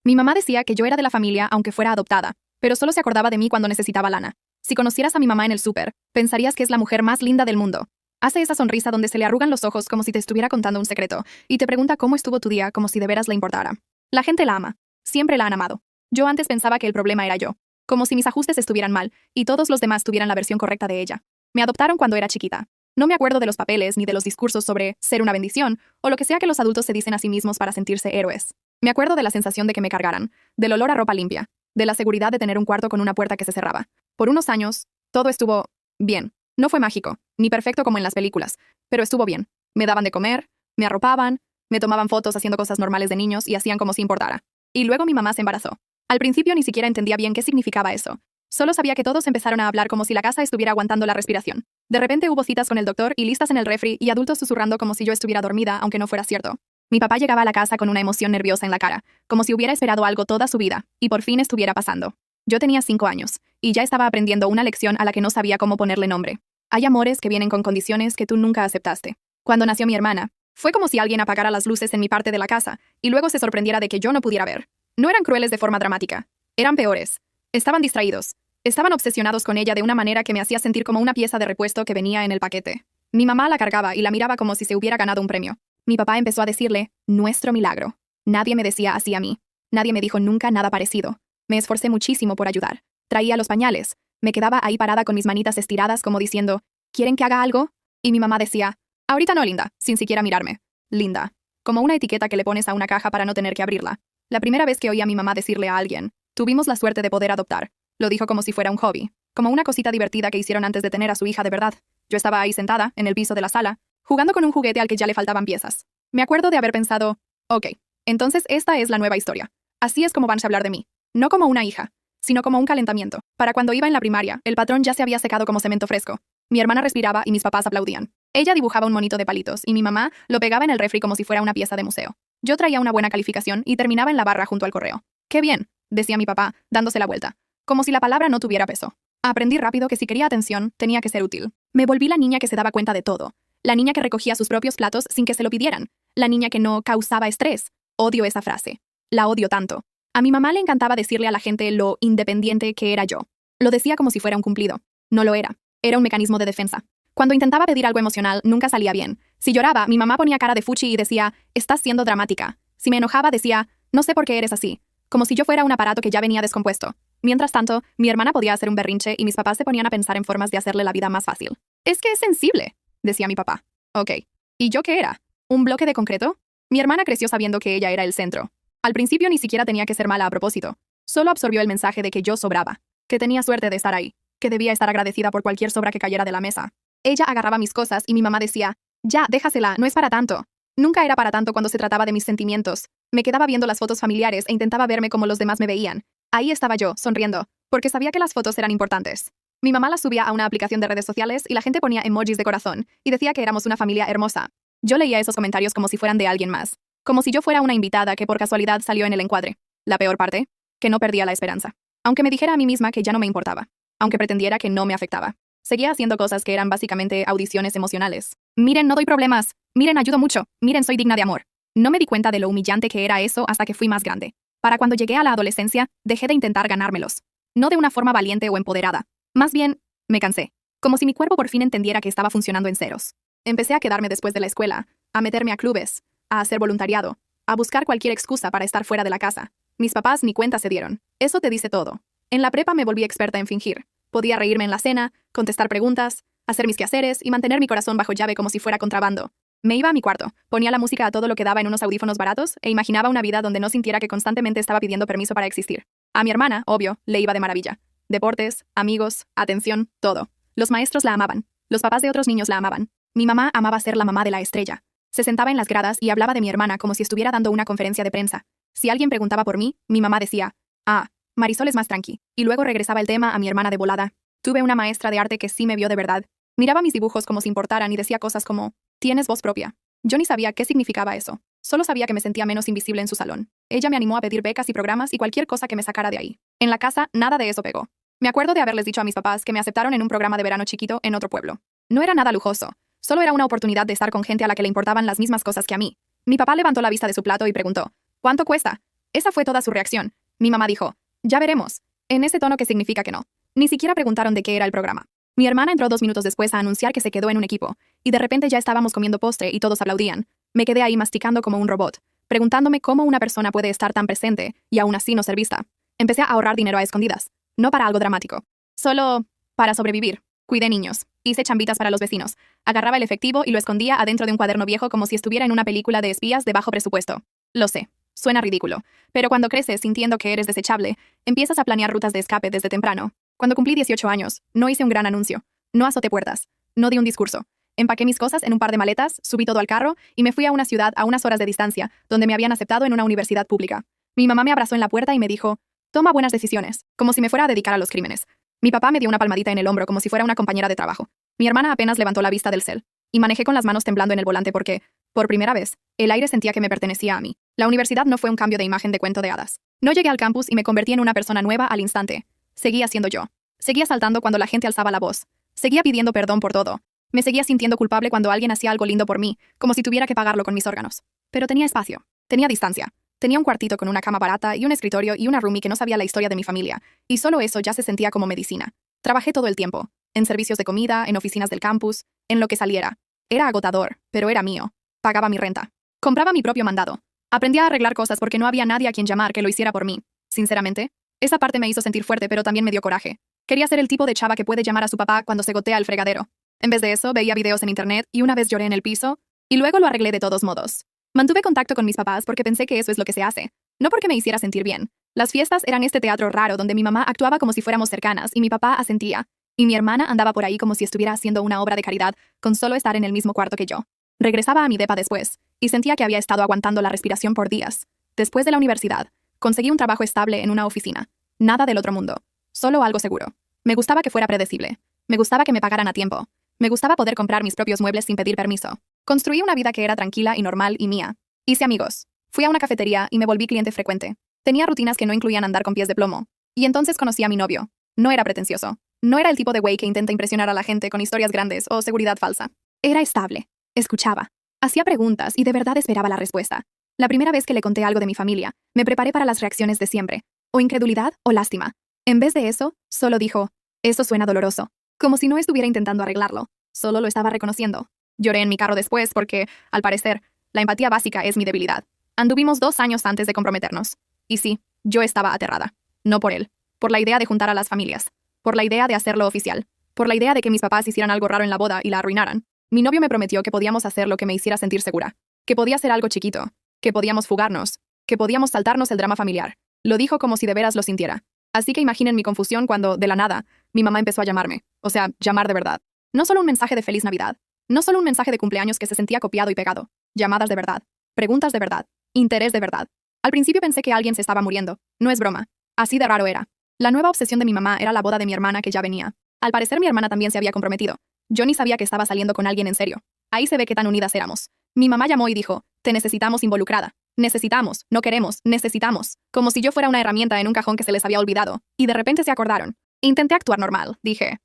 Mi mamá decía que yo era de la familia aunque fuera adoptada, pero solo se acordaba de mí cuando necesitaba lana. Si conocieras a mi mamá en el súper, pensarías que es la mujer más linda del mundo. Hace esa sonrisa donde se le arrugan los ojos como si te estuviera contando un secreto, y te pregunta cómo estuvo tu día como si de veras le importara. La gente la ama. Siempre la han amado. Yo antes pensaba que el problema era yo, como si mis ajustes estuvieran mal, y todos los demás tuvieran la versión correcta de ella. Me adoptaron cuando era chiquita. No me acuerdo de los papeles ni de los discursos sobre ser una bendición, o lo que sea que los adultos se dicen a sí mismos para sentirse héroes. Me acuerdo de la sensación de que me cargaran, del olor a ropa limpia, de la seguridad de tener un cuarto con una puerta que se cerraba. Por unos años, todo estuvo bien. No fue mágico, ni perfecto como en las películas, pero estuvo bien. Me daban de comer, me arropaban, me tomaban fotos haciendo cosas normales de niños y hacían como si importara. Y luego mi mamá se embarazó. Al principio ni siquiera entendía bien qué significaba eso. Solo sabía que todos empezaron a hablar como si la casa estuviera aguantando la respiración. De repente hubo citas con el doctor y listas en el refri y adultos susurrando como si yo estuviera dormida, aunque no fuera cierto. Mi papá llegaba a la casa con una emoción nerviosa en la cara, como si hubiera esperado algo toda su vida, y por fin estuviera pasando. Yo tenía 5 años, y ya estaba aprendiendo una lección a la que no sabía cómo ponerle nombre. Hay amores que vienen con condiciones que tú nunca aceptaste. Cuando nació mi hermana, fue como si alguien apagara las luces en mi parte de la casa, y luego se sorprendiera de que yo no pudiera ver. No eran crueles de forma dramática. Eran peores. Estaban distraídos. Estaban obsesionados con ella de una manera que me hacía sentir como una pieza de repuesto que venía en el paquete. Mi mamá la cargaba y la miraba como si se hubiera ganado un premio. Mi papá empezó a decirle, nuestro milagro. Nadie me decía así a mí. Nadie me dijo nunca nada parecido. Me esforcé muchísimo por ayudar. Traía los pañales. Me quedaba ahí parada con mis manitas estiradas como diciendo, ¿quieren que haga algo? Y mi mamá decía, ahorita no, Linda, sin siquiera mirarme. Linda. Como una etiqueta que le pones a una caja para no tener que abrirla. La primera vez que oí a mi mamá decirle a alguien, tuvimos la suerte de poder adoptar. Lo dijo como si fuera un hobby, como una cosita divertida que hicieron antes de tener a su hija de verdad. Yo estaba ahí sentada, en el piso de la sala, jugando con un juguete al que ya le faltaban piezas. Me acuerdo de haber pensado, ok, entonces esta es la nueva historia. Así es como van a hablar de mí. No como una hija, sino como un calentamiento. Para cuando iba en la primaria, el patrón ya se había secado como cemento fresco. Mi hermana respiraba y mis papás aplaudían. Ella dibujaba un monito de palitos y mi mamá lo pegaba en el refri como si fuera una pieza de museo. Yo traía una buena calificación y terminaba en la barra junto al correo. ¡Qué bien!, decía mi papá, dándose la vuelta. Como si la palabra no tuviera peso. Aprendí rápido que si quería atención, tenía que ser útil. Me volví la niña que se daba cuenta de todo. La niña que recogía sus propios platos sin que se lo pidieran. La niña que no causaba estrés. Odio esa frase. La odio tanto. A mi mamá le encantaba decirle a la gente lo independiente que era yo. Lo decía como si fuera un cumplido. No lo era. Era un mecanismo de defensa. Cuando intentaba pedir algo emocional, nunca salía bien. Si lloraba, mi mamá ponía cara de fuchi y decía, estás siendo dramática. Si me enojaba, decía, no sé por qué eres así. Como si yo fuera un aparato que ya venía descompuesto. Mientras tanto, mi hermana podía hacer un berrinche y mis papás se ponían a pensar en formas de hacerle la vida más fácil. Es que es sensible, decía mi papá. Ok. ¿Y yo qué era? ¿Un bloque de concreto? Mi hermana creció sabiendo que ella era el centro. Al principio ni siquiera tenía que ser mala a propósito. Solo absorbió el mensaje de que yo sobraba, que tenía suerte de estar ahí, que debía estar agradecida por cualquier sobra que cayera de la mesa. Ella agarraba mis cosas y mi mamá decía, ya, déjasela, no es para tanto. Nunca era para tanto cuando se trataba de mis sentimientos. Me quedaba viendo las fotos familiares e intentaba verme como los demás me veían. Ahí estaba yo, sonriendo, porque sabía que las fotos eran importantes. Mi mamá las subía a una aplicación de redes sociales y la gente ponía emojis de corazón y decía que éramos una familia hermosa. Yo leía esos comentarios como si fueran de alguien más, como si yo fuera una invitada que por casualidad salió en el encuadre. La peor parte, que no perdía la esperanza. Aunque me dijera a mí misma que ya no me importaba, aunque pretendiera que no me afectaba. Seguía haciendo cosas que eran básicamente audiciones emocionales. Miren, no doy problemas. Miren, ayudo mucho. Miren, soy digna de amor. No me di cuenta de lo humillante que era eso hasta que fui más grande. Para cuando llegué a la adolescencia, dejé de intentar ganármelos. No de una forma valiente o empoderada. Más bien, me cansé. Como si mi cuerpo por fin entendiera que estaba funcionando en ceros. Empecé a quedarme después de la escuela, a meterme a clubes, a hacer voluntariado, a buscar cualquier excusa para estar fuera de la casa. Mis papás ni cuenta se dieron. Eso te dice todo. En la prepa me volví experta en fingir. Podía reírme en la cena, contestar preguntas, hacer mis quehaceres y mantener mi corazón bajo llave como si fuera contrabando. Me iba a mi cuarto, ponía la música a todo lo que daba en unos audífonos baratos e imaginaba una vida donde no sintiera que constantemente estaba pidiendo permiso para existir. A mi hermana, obvio, le iba de maravilla. Deportes, amigos, atención, todo. Los maestros la amaban. Los papás de otros niños la amaban. Mi mamá amaba ser la mamá de la estrella. Se sentaba en las gradas y hablaba de mi hermana como si estuviera dando una conferencia de prensa. Si alguien preguntaba por mí, mi mamá decía, ah, Marisol es más tranqui. Y luego regresaba el tema a mi hermana de volada. Tuve una maestra de arte que sí me vio de verdad. Miraba mis dibujos como si importaran y decía cosas como, tienes voz propia. Yo ni sabía qué significaba eso. Solo sabía que me sentía menos invisible en su salón. Ella me animó a pedir becas y programas y cualquier cosa que me sacara de ahí. En la casa, nada de eso pegó. Me acuerdo de haberles dicho a mis papás que me aceptaron en un programa de verano chiquito en otro pueblo. No era nada lujoso. Solo era una oportunidad de estar con gente a la que le importaban las mismas cosas que a mí. Mi papá levantó la vista de su plato y preguntó, ¿cuánto cuesta? Esa fue toda su reacción. Mi mamá dijo, ya veremos, en ese tono que significa que no. Ni siquiera preguntaron de qué era el programa. Mi hermana entró 2 minutos después a anunciar que se quedó en un equipo, y de repente ya estábamos comiendo postre y todos aplaudían. Me quedé ahí masticando como un robot, preguntándome cómo una persona puede estar tan presente y aún así no ser vista. Empecé a ahorrar dinero a escondidas, no para algo dramático, solo para sobrevivir. Cuidé niños, hice chambitas para los vecinos, agarraba el efectivo y lo escondía adentro de un cuaderno viejo como si estuviera en una película de espías de bajo presupuesto. Lo sé, suena ridículo, pero cuando creces sintiendo que eres desechable, empiezas a planear rutas de escape desde temprano. Cuando cumplí 18 años, no hice un gran anuncio, no azoté puertas, no di un discurso. Empaqué mis cosas en un par de maletas, subí todo al carro y me fui a una ciudad a unas horas de distancia, donde me habían aceptado en una universidad pública. Mi mamá me abrazó en la puerta y me dijo, toma buenas decisiones, como si me fuera a dedicar a los crímenes. Mi papá me dio una palmadita en el hombro como si fuera una compañera de trabajo. Mi hermana apenas levantó la vista del cel, y manejé con las manos temblando en el volante porque, por primera vez, el aire sentía que me pertenecía a mí. La universidad no fue un cambio de imagen de cuento de hadas. No llegué al campus y me convertí en una persona nueva al instante. Seguía siendo yo. Seguía saltando cuando la gente alzaba la voz. Seguía pidiendo perdón por todo. Me seguía sintiendo culpable cuando alguien hacía algo lindo por mí, como si tuviera que pagarlo con mis órganos. Pero tenía espacio. Tenía distancia. Tenía un cuartito con una cama barata y un escritorio y una roomie que no sabía la historia de mi familia, y solo eso ya se sentía como medicina. Trabajé todo el tiempo, en servicios de comida, en oficinas del campus, en lo que saliera. Era agotador, pero era mío. Pagaba mi renta. Compraba mi propio mandado. Aprendí a arreglar cosas porque no había nadie a quien llamar que lo hiciera por mí. Sinceramente, esa parte me hizo sentir fuerte, pero también me dio coraje. Quería ser el tipo de chava que puede llamar a su papá cuando se gotea el fregadero. En vez de eso, veía videos en internet y una vez lloré en el piso, y luego lo arreglé de todos modos. Mantuve contacto con mis papás porque pensé que eso es lo que se hace, no porque me hiciera sentir bien. Las fiestas eran este teatro raro donde mi mamá actuaba como si fuéramos cercanas y mi papá asentía, y mi hermana andaba por ahí como si estuviera haciendo una obra de caridad con solo estar en el mismo cuarto que yo. Regresaba a mi depa después, y sentía que había estado aguantando la respiración por días. Después de la universidad, conseguí un trabajo estable en una oficina. Nada del otro mundo, solo algo seguro. Me gustaba que fuera predecible. Me gustaba que me pagaran a tiempo. Me gustaba poder comprar mis propios muebles sin pedir permiso. Construí una vida que era tranquila y normal y mía. Hice amigos. Fui a una cafetería y me volví cliente frecuente. Tenía rutinas que no incluían andar con pies de plomo. Y entonces conocí a mi novio. No era pretencioso. No era el tipo de güey que intenta impresionar a la gente con historias grandes o seguridad falsa. Era estable. Escuchaba. Hacía preguntas y de verdad esperaba la respuesta. La primera vez que le conté algo de mi familia, me preparé para las reacciones de siempre. O incredulidad o lástima. En vez de eso, solo dijo, eso suena doloroso. Como si no estuviera intentando arreglarlo. Solo lo estaba reconociendo. Lloré en mi carro después porque, al parecer, la empatía básica es mi debilidad. Anduvimos 2 años antes de comprometernos. Y sí, yo estaba aterrada. No por él. Por la idea de juntar a las familias. Por la idea de hacerlo oficial. Por la idea de que mis papás hicieran algo raro en la boda y la arruinaran. Mi novio me prometió que podíamos hacer lo que me hiciera sentir segura. Que podía ser algo chiquito. Que podíamos fugarnos. Que podíamos saltarnos el drama familiar. Lo dijo como si de veras lo sintiera. Así que imaginen mi confusión cuando, de la nada, mi mamá empezó a llamarme. O sea, llamar de verdad. No solo un mensaje de feliz Navidad. No solo un mensaje de cumpleaños que se sentía copiado y pegado. Llamadas de verdad. Preguntas de verdad. Interés de verdad. Al principio pensé que alguien se estaba muriendo. No es broma. Así de raro era. La nueva obsesión de mi mamá era la boda de mi hermana que ya venía. Al parecer mi hermana también se había comprometido. Yo ni sabía que estaba saliendo con alguien en serio. Ahí se ve qué tan unidas éramos. Mi mamá llamó y dijo, te necesitamos involucrada. Necesitamos, no queremos, necesitamos. Como si yo fuera una herramienta en un cajón que se les había olvidado. Y de repente se acordaron. Intenté actuar normal. Dije,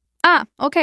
ok.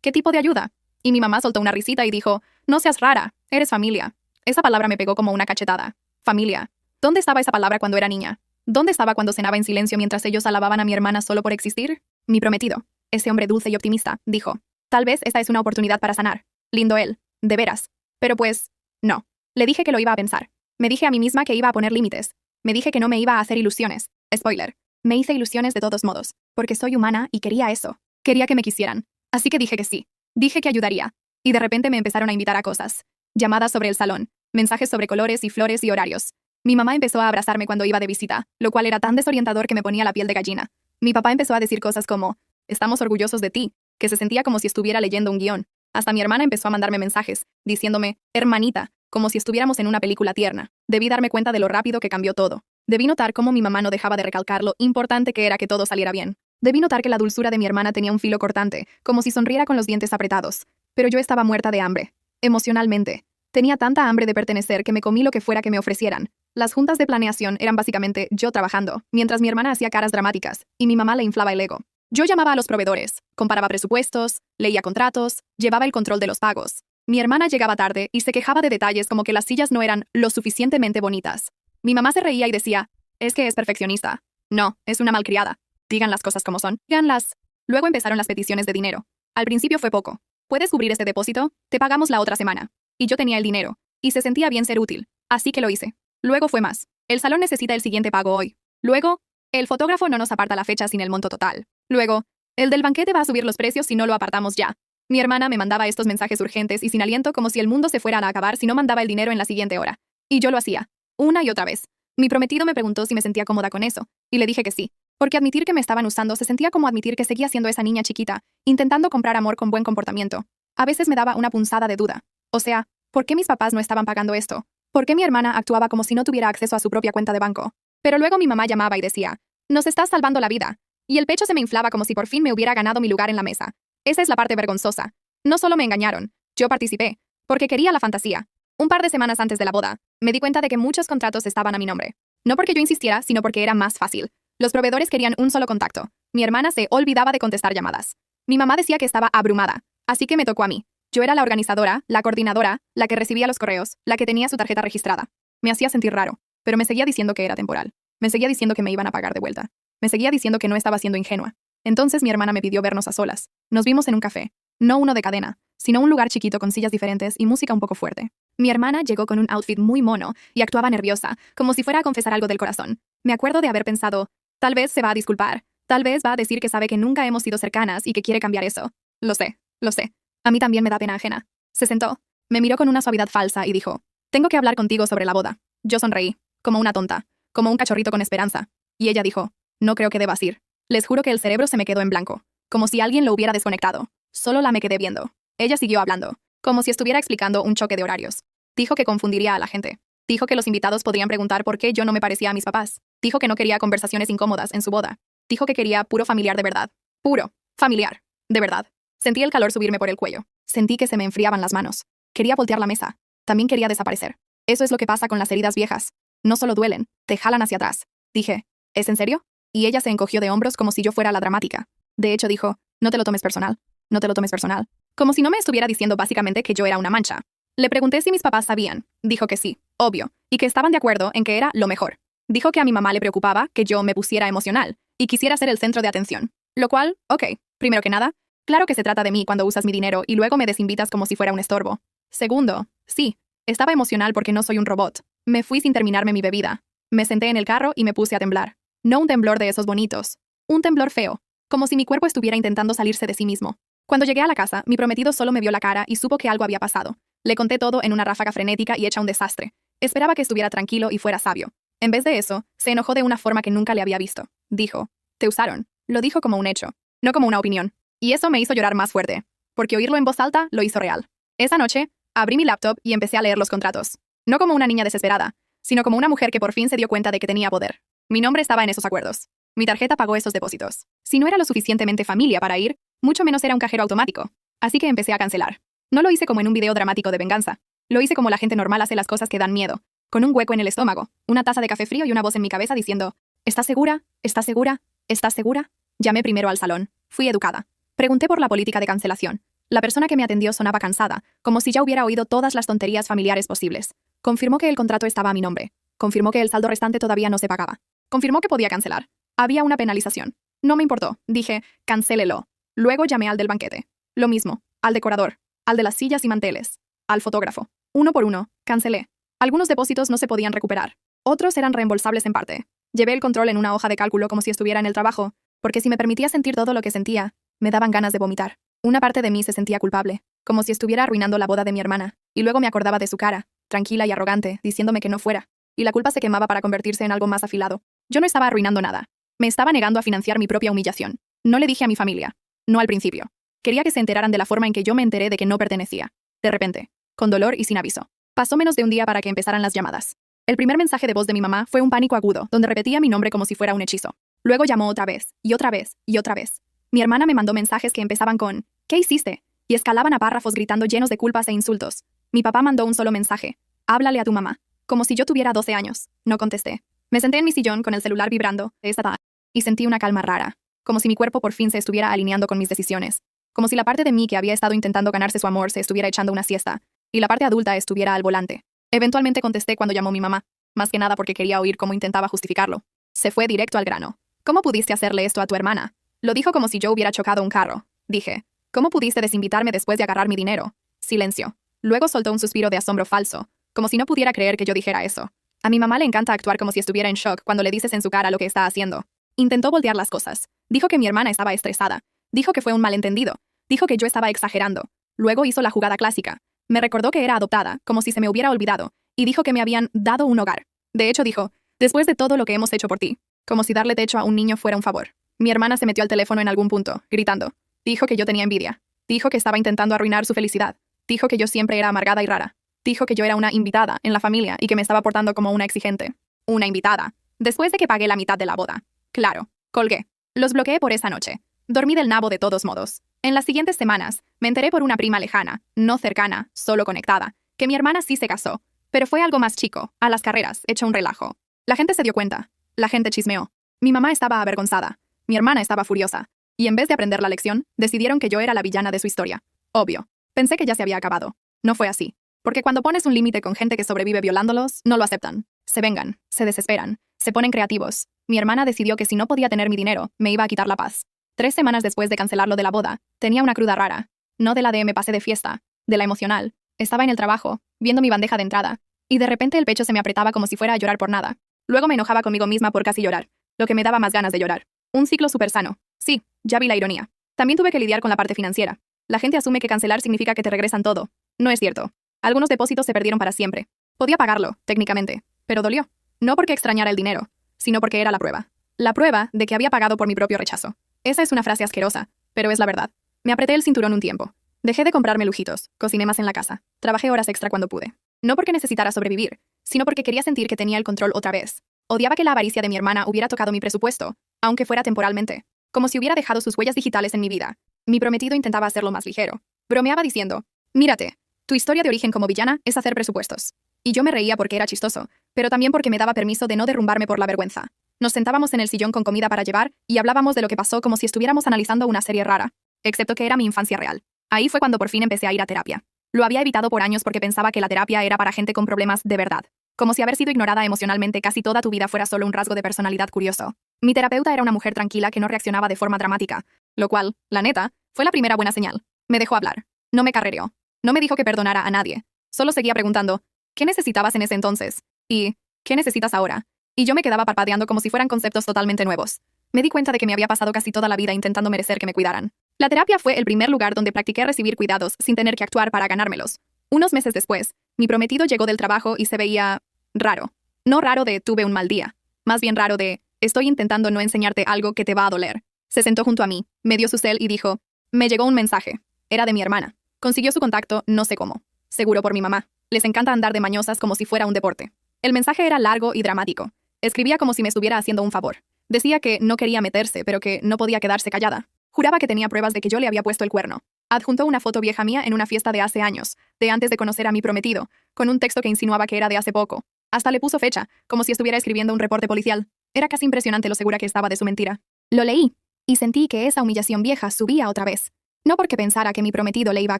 ¿Qué tipo de ayuda? Y mi mamá soltó una risita y dijo, no seas rara, eres familia. Esa palabra me pegó como una cachetada. Familia. ¿Dónde estaba esa palabra cuando era niña? ¿Dónde estaba cuando cenaba en silencio mientras ellos alababan a mi hermana solo por existir? Mi prometido, ese hombre dulce y optimista, dijo, tal vez esta es una oportunidad para sanar. Lindo él, de veras. Pero pues, no. Le dije que lo iba a pensar. Me dije a mí misma que iba a poner límites. Me dije que no me iba a hacer ilusiones. Spoiler. Me hice ilusiones de todos modos, porque soy humana y quería eso. Quería que me quisieran. Así que dije que sí. Dije que ayudaría. Y de repente me empezaron a invitar a cosas. Llamadas sobre el salón. Mensajes sobre colores y flores y horarios. Mi mamá empezó a abrazarme cuando iba de visita, lo cual era tan desorientador que me ponía la piel de gallina. Mi papá empezó a decir cosas como, estamos orgullosos de ti, que se sentía como si estuviera leyendo un guión. Hasta mi hermana empezó a mandarme mensajes, diciéndome, hermanita, como si estuviéramos en una película tierna. Debí darme cuenta de lo rápido que cambió todo. Debí notar cómo mi mamá no dejaba de recalcar lo importante que era que todo saliera bien. Debí notar que la dulzura de mi hermana tenía un filo cortante, como si sonriera con los dientes apretados. Pero yo estaba muerta de hambre. Emocionalmente. Tenía tanta hambre de pertenecer que me comí lo que fuera que me ofrecieran. Las juntas de planeación eran básicamente yo trabajando, mientras mi hermana hacía caras dramáticas, y mi mamá le inflaba el ego. Yo llamaba a los proveedores, comparaba presupuestos, leía contratos, llevaba el control de los pagos. Mi hermana llegaba tarde y se quejaba de detalles como que las sillas no eran lo suficientemente bonitas. Mi mamá se reía y decía, Es que es perfeccionista. No, es una malcriada. Digan las cosas como son. Díganlas. Luego empezaron las peticiones de dinero. Al principio fue poco. ¿Puedes cubrir este depósito? Te pagamos la otra semana. Y yo tenía el dinero. Y se sentía bien ser útil. Así que lo hice. Luego fue más. El salón necesita el siguiente pago hoy. Luego, el fotógrafo no nos aparta la fecha sin el monto total. Luego, el del banquete va a subir los precios si no lo apartamos ya. Mi hermana me mandaba estos mensajes urgentes y sin aliento como si el mundo se fuera a acabar si no mandaba el dinero en la siguiente hora. Y yo lo hacía. Una y otra vez. Mi prometido me preguntó si me sentía cómoda con eso. Y le dije que sí. Porque admitir que me estaban usando se sentía como admitir que seguía siendo esa niña chiquita, intentando comprar amor con buen comportamiento. A veces me daba una punzada de duda. O sea, ¿por qué mis papás no estaban pagando esto? ¿Por qué mi hermana actuaba como si no tuviera acceso a su propia cuenta de banco? Pero luego mi mamá llamaba y decía, nos estás salvando la vida. Y el pecho se me inflaba como si por fin me hubiera ganado mi lugar en la mesa. Esa es la parte vergonzosa. No solo me engañaron, yo participé, porque quería la fantasía. Un par de semanas antes de la boda, me di cuenta de que muchos contratos estaban a mi nombre. No porque yo insistiera, sino porque era más fácil. Los proveedores querían un solo contacto. Mi hermana se olvidaba de contestar llamadas. Mi mamá decía que estaba abrumada, así que me tocó a mí. Yo era la organizadora, la coordinadora, la que recibía los correos, la que tenía su tarjeta registrada. Me hacía sentir raro, pero me seguía diciendo que era temporal. Me seguía diciendo que me iban a pagar de vuelta. Me seguía diciendo que no estaba siendo ingenua. Entonces mi hermana me pidió vernos a solas. Nos vimos en un café. No uno de cadena, sino un lugar chiquito con sillas diferentes y música un poco fuerte. Mi hermana llegó con un outfit muy mono y actuaba nerviosa, como si fuera a confesar algo del corazón. Me acuerdo de haber pensado, tal vez se va a disculpar, tal vez va a decir que sabe que nunca hemos sido cercanas y que quiere cambiar eso. Lo sé, lo sé. A mí también me da pena ajena. Se sentó, me miró con una suavidad falsa y dijo, tengo que hablar contigo sobre la boda. Yo sonreí, como una tonta, como un cachorrito con esperanza. Y ella dijo, no creo que debas ir. Les juro que el cerebro se me quedó en blanco, como si alguien lo hubiera desconectado. Solo la me quedé viendo. Ella siguió hablando, como si estuviera explicando un choque de horarios. Dijo que confundiría a la gente. Dijo que los invitados podrían preguntar por qué yo no me parecía a mis papás. Dijo que no quería conversaciones incómodas en su boda. Dijo que quería puro familiar de verdad. Puro, familiar, de verdad. Sentí el calor subirme por el cuello. Sentí que se me enfriaban las manos. Quería voltear la mesa. También quería desaparecer. Eso es lo que pasa con las heridas viejas. No solo duelen, te jalan hacia atrás. Dije, ¿es en serio? Y ella se encogió de hombros como si yo fuera la dramática. De hecho dijo, no te lo tomes personal. No te lo tomes personal. Como si no me estuviera diciendo básicamente que yo era una mancha. Le pregunté si mis papás sabían. Dijo que sí, obvio, y que estaban de acuerdo en que era lo mejor. Dijo que a mi mamá le preocupaba que yo me pusiera emocional y quisiera ser el centro de atención. Lo cual, ok, primero que nada, claro que se trata de mí cuando usas mi dinero y luego me desinvitas como si fuera un estorbo. Segundo, sí, estaba emocional porque no soy un robot. Me fui sin terminarme mi bebida. Me senté en el carro y me puse a temblar. No un temblor de esos bonitos. Un temblor feo, como si mi cuerpo estuviera intentando salirse de sí mismo. Cuando llegué a la casa, mi prometido solo me vio la cara y supo que algo había pasado. Le conté todo en una ráfaga frenética y hecha un desastre. Esperaba que estuviera tranquilo y fuera sabio. En vez de eso, se enojó de una forma que nunca le había visto. Dijo, te usaron. Lo dijo como un hecho, no como una opinión. Y eso me hizo llorar más fuerte, porque oírlo en voz alta lo hizo real. Esa noche, abrí mi laptop y empecé a leer los contratos. No como una niña desesperada, sino como una mujer que por fin se dio cuenta de que tenía poder. Mi nombre estaba en esos acuerdos. Mi tarjeta pagó esos depósitos. Si no era lo suficientemente familia para ir, mucho menos era un cajero automático. Así que empecé a cancelar. No lo hice como en un video dramático de venganza. Lo hice como la gente normal hace las cosas que dan miedo, con un hueco en el estómago, una taza de café frío y una voz en mi cabeza diciendo, ¿estás segura? ¿Estás segura? ¿Estás segura? Llamé primero al salón. Fui educada. Pregunté por la política de cancelación. La persona que me atendió sonaba cansada, como si ya hubiera oído todas las tonterías familiares posibles. Confirmó que el contrato estaba a mi nombre. Confirmó que el saldo restante todavía no se pagaba. Confirmó que podía cancelar. Había una penalización. No me importó. Dije, cancélelo. Luego llamé al del banquete. Lo mismo. Al decorador. Al de las sillas y manteles. Al fotógrafo. Uno por uno. Cancelé. Algunos depósitos no se podían recuperar. Otros eran reembolsables en parte. Llevé el control en una hoja de cálculo como si estuviera en el trabajo, porque si me permitía sentir todo lo que sentía, me daban ganas de vomitar. Una parte de mí se sentía culpable, como si estuviera arruinando la boda de mi hermana, y luego me acordaba de su cara, tranquila y arrogante, diciéndome que no fuera, y la culpa se quemaba para convertirse en algo más afilado. Yo no estaba arruinando nada. Me estaba negando a financiar mi propia humillación. No le dije a mi familia. No al principio. Quería que se enteraran de la forma en que yo me enteré de que no pertenecía. De repente. Con dolor y sin aviso. Pasó menos de un día para que empezaran las llamadas. El primer mensaje de voz de mi mamá fue un pánico agudo, donde repetía mi nombre como si fuera un hechizo. Luego llamó otra vez, y otra vez, y otra vez. Mi hermana me mandó mensajes que empezaban con ¿qué hiciste? Y escalaban a párrafos gritando llenos de culpas e insultos. Mi papá mandó un solo mensaje. Háblale a tu mamá. Como si yo tuviera 12 años. No contesté. Me senté en mi sillón con el celular vibrando de esta edad y sentí una calma rara, como si mi cuerpo por fin se estuviera alineando con mis decisiones, como si la parte de mí que había estado intentando ganarse su amor se estuviera echando una siesta, y la parte adulta estuviera al volante. Eventualmente contesté cuando llamó mi mamá, más que nada porque quería oír cómo intentaba justificarlo. Se fue directo al grano. ¿Cómo pudiste hacerle esto a tu hermana? Lo dijo como si yo hubiera chocado un carro. Dije, ¿cómo pudiste desinvitarme después de agarrar mi dinero? Silencio. Luego soltó un suspiro de asombro falso, como si no pudiera creer que yo dijera eso. A mi mamá le encanta actuar como si estuviera en shock cuando le dices en su cara lo que está haciendo. Intentó voltear las cosas. Dijo que mi hermana estaba estresada. Dijo que fue un malentendido. Dijo que yo estaba exagerando. Luego hizo la jugada clásica. Me recordó que era adoptada, como si se me hubiera olvidado, y dijo que me habían dado un hogar. De hecho, dijo, después de todo lo que hemos hecho por ti, como si darle techo a un niño fuera un favor. Mi hermana se metió al teléfono en algún punto, gritando. Dijo que yo tenía envidia. Dijo que estaba intentando arruinar su felicidad. Dijo que yo siempre era amargada y rara. Dijo que yo era una invitada en la familia y que me estaba portando como una exigente. Una invitada. Después de que pagué la mitad de la boda. Claro. Colgué. Los bloqueé por esa noche. Dormí del nabo de todos modos. En las siguientes semanas, me enteré por una prima lejana, no cercana, solo conectada, que mi hermana sí se casó. Pero fue algo más chico, a las carreras, hecho un relajo. La gente se dio cuenta. La gente chismeó. Mi mamá estaba avergonzada. Mi hermana estaba furiosa. Y en vez de aprender la lección, decidieron que yo era la villana de su historia. Obvio. Pensé que ya se había acabado. No fue así. Porque cuando pones un límite con gente que sobrevive violándolos, no lo aceptan. Se vengan, se desesperan, se ponen creativos. Mi hermana decidió que si no podía tener mi dinero, me iba a quitar la paz. 3 semanas después de cancelarlo de la boda, tenía una cruda rara. No de la de me pasé de fiesta, de la emocional. Estaba en el trabajo, viendo mi bandeja de entrada, y de repente el pecho se me apretaba como si fuera a llorar por nada. Luego me enojaba conmigo misma por casi llorar, lo que me daba más ganas de llorar. Un ciclo súper sano. Sí, ya vi la ironía. También tuve que lidiar con la parte financiera. La gente asume que cancelar significa que te regresan todo. No es cierto. Algunos depósitos se perdieron para siempre. Podía pagarlo, técnicamente, pero dolió. No porque extrañara el dinero, sino porque era la prueba. La prueba de que había pagado por mi propio rechazo. Esa es una frase asquerosa, pero es la verdad. Me apreté el cinturón un tiempo. Dejé de comprarme lujitos, cociné más en la casa, trabajé horas extra cuando pude. No porque necesitara sobrevivir, sino porque quería sentir que tenía el control otra vez. Odiaba que la avaricia de mi hermana hubiera tocado mi presupuesto, aunque fuera temporalmente. Como si hubiera dejado sus huellas digitales en mi vida. Mi prometido intentaba hacerlo más ligero. Bromeaba diciendo, mírate, tu historia de origen como villana es hacer presupuestos. Y yo me reía porque era chistoso, pero también porque me daba permiso de no derrumbarme por la vergüenza. Nos sentábamos en el sillón con comida para llevar y hablábamos de lo que pasó como si estuviéramos analizando una serie rara, excepto que era mi infancia real. Ahí fue cuando por fin empecé a ir a terapia. Lo había evitado por años porque pensaba que la terapia era para gente con problemas de verdad. Como si haber sido ignorada emocionalmente casi toda tu vida fuera solo un rasgo de personalidad curioso. Mi terapeuta era una mujer tranquila que no reaccionaba de forma dramática, lo cual, la neta, fue la primera buena señal. Me dejó hablar. No me carrereó. No me dijo que perdonara a nadie. Solo seguía preguntando, ¿qué necesitabas en ese entonces? Y, ¿qué necesitas ahora? Y yo me quedaba parpadeando como si fueran conceptos totalmente nuevos. Me di cuenta de que me había pasado casi toda la vida intentando merecer que me cuidaran. La terapia fue el primer lugar donde practiqué recibir cuidados sin tener que actuar para ganármelos. Unos meses después, mi prometido llegó del trabajo y se veía raro. No raro de tuve un mal día. Más bien raro de estoy intentando no enseñarte algo que te va a doler. Se sentó junto a mí, me dio su cel y dijo, me llegó un mensaje. Era de mi hermana. Consiguió su contacto, no sé cómo. Seguro por mi mamá. Les encanta andar de mañosas como si fuera un deporte. El mensaje era largo y dramático. Escribía como si me estuviera haciendo un favor. Decía que no quería meterse, pero que no podía quedarse callada. Juraba que tenía pruebas de que yo le había puesto el cuerno. Adjuntó una foto vieja mía en una fiesta de hace años, de antes de conocer a mi prometido, con un texto que insinuaba que era de hace poco. Hasta le puso fecha, como si estuviera escribiendo un reporte policial. Era casi impresionante lo segura que estaba de su mentira. Lo leí, y sentí que esa humillación vieja subía otra vez. No porque pensara que mi prometido le iba a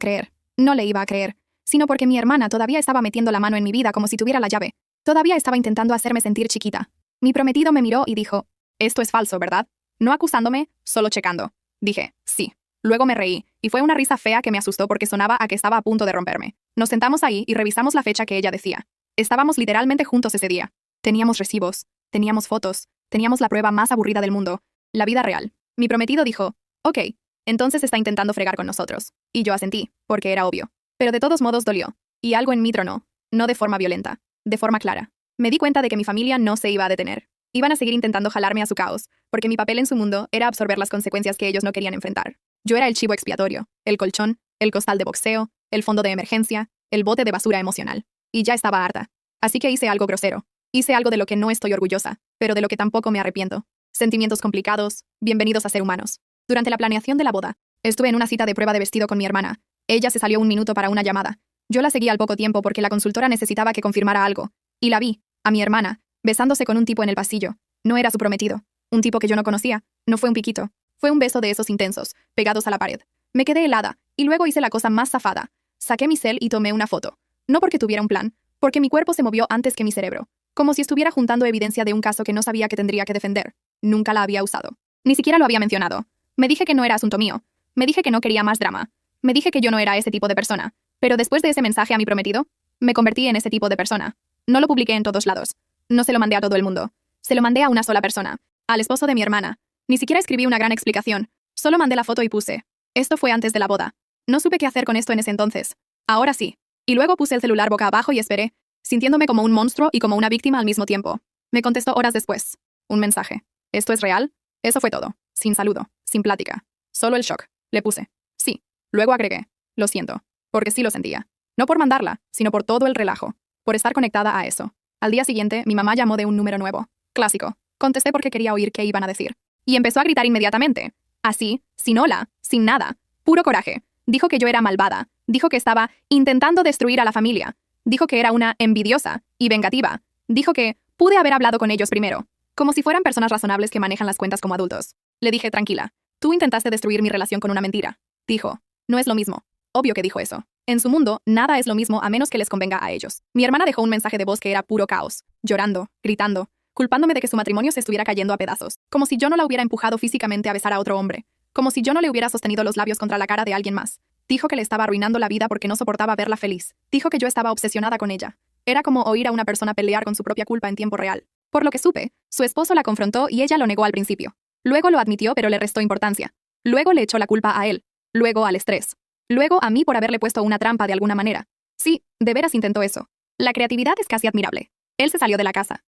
creer. No le iba a creer, sino porque mi hermana todavía estaba metiendo la mano en mi vida como si tuviera la llave. Todavía estaba intentando hacerme sentir chiquita. Mi prometido me miró y dijo, esto es falso, ¿verdad? No acusándome, solo checando. Dije, sí. Luego me reí, y fue una risa fea que me asustó porque sonaba a que estaba a punto de romperme. Nos sentamos ahí y revisamos la fecha que ella decía. Estábamos literalmente juntos ese día. Teníamos recibos, teníamos fotos, teníamos la prueba más aburrida del mundo, la vida real. Mi prometido dijo, ok, entonces está intentando fregar con nosotros. Y yo asentí, porque era obvio. Pero de todos modos dolió. Y algo en mí tronó. No de forma violenta, de forma clara. Me di cuenta de que mi familia no se iba a detener. Iban a seguir intentando jalarme a su caos, porque mi papel en su mundo era absorber las consecuencias que ellos no querían enfrentar. Yo era el chivo expiatorio, el colchón, el costal de boxeo, el fondo de emergencia, el bote de basura emocional. Y ya estaba harta. Así que hice algo grosero. Hice algo de lo que no estoy orgullosa, pero de lo que tampoco me arrepiento. Sentimientos complicados, bienvenidos a ser humanos. Durante la planeación de la boda, estuve en una cita de prueba de vestido con mi hermana. Ella se salió un minuto para una llamada. Yo la seguí al poco tiempo porque la consultora necesitaba que confirmara algo. Y la vi, a mi hermana, besándose con un tipo en el pasillo. No era su prometido. Un tipo que yo no conocía. No fue un piquito. Fue un beso de esos intensos, pegados a la pared. Me quedé helada, y luego hice la cosa más zafada. Saqué mi cel y tomé una foto. No porque tuviera un plan, porque mi cuerpo se movió antes que mi cerebro. como si estuviera juntando evidencia de un caso que no sabía que tendría que defender. Nunca la había usado. Ni siquiera lo había mencionado. Me dije que no era asunto mío. Me dije que no quería más drama. Me dije que yo no era ese tipo de persona. Pero después de ese mensaje a mi prometido, me convertí en ese tipo de persona. No lo publiqué en todos lados. No se lo mandé a todo el mundo. Se lo mandé a una sola persona. Al esposo de mi hermana. Ni siquiera escribí una gran explicación. Solo mandé la foto y puse. Esto fue antes de la boda. No supe qué hacer con esto en ese entonces. Ahora sí. Y luego puse el celular boca abajo y esperé, sintiéndome como un monstruo y como una víctima al mismo tiempo. Me contestó horas después. Un mensaje. ¿Esto es real? Eso fue todo. Sin saludo. Sin plática. Solo el shock. Le puse. Sí. Luego agregué. Lo siento. Porque sí lo sentía. No por mandarla, sino por todo el relajo. Por estar conectada a eso. Al día siguiente, mi mamá llamó de un número nuevo. Clásico. Contesté porque quería oír qué iban a decir. Y empezó a gritar inmediatamente. Así, sin hola, sin nada. Puro coraje. Dijo que yo era malvada. Dijo que estaba intentando destruir a la familia. Dijo que era una envidiosa y vengativa. Dijo que pude haber hablado con ellos primero. Como si fueran personas razonables que manejan las cuentas como adultos. Le dije, tranquila. Tú intentaste destruir mi relación con una mentira. Dijo. No es lo mismo. Obvio que dijo eso. En su mundo, nada es lo mismo a menos que les convenga a ellos. Mi hermana dejó un mensaje de voz que era puro caos. Llorando, gritando, culpándome de que su matrimonio se estuviera cayendo a pedazos. Como si yo no la hubiera empujado físicamente a besar a otro hombre. Como si yo no le hubiera sostenido los labios contra la cara de alguien más. Dijo que le estaba arruinando la vida porque no soportaba verla feliz. Dijo que yo estaba obsesionada con ella. Era como oír a una persona pelear con su propia culpa en tiempo real. Por lo que supe, su esposo la confrontó y ella lo negó al principio. Luego lo admitió pero le restó importancia. Luego le echó la culpa a él. Luego al estrés. Luego a mí por haberle puesto una trampa de alguna manera. Sí, de veras intentó eso. La creatividad es casi admirable. Él se salió de la casa.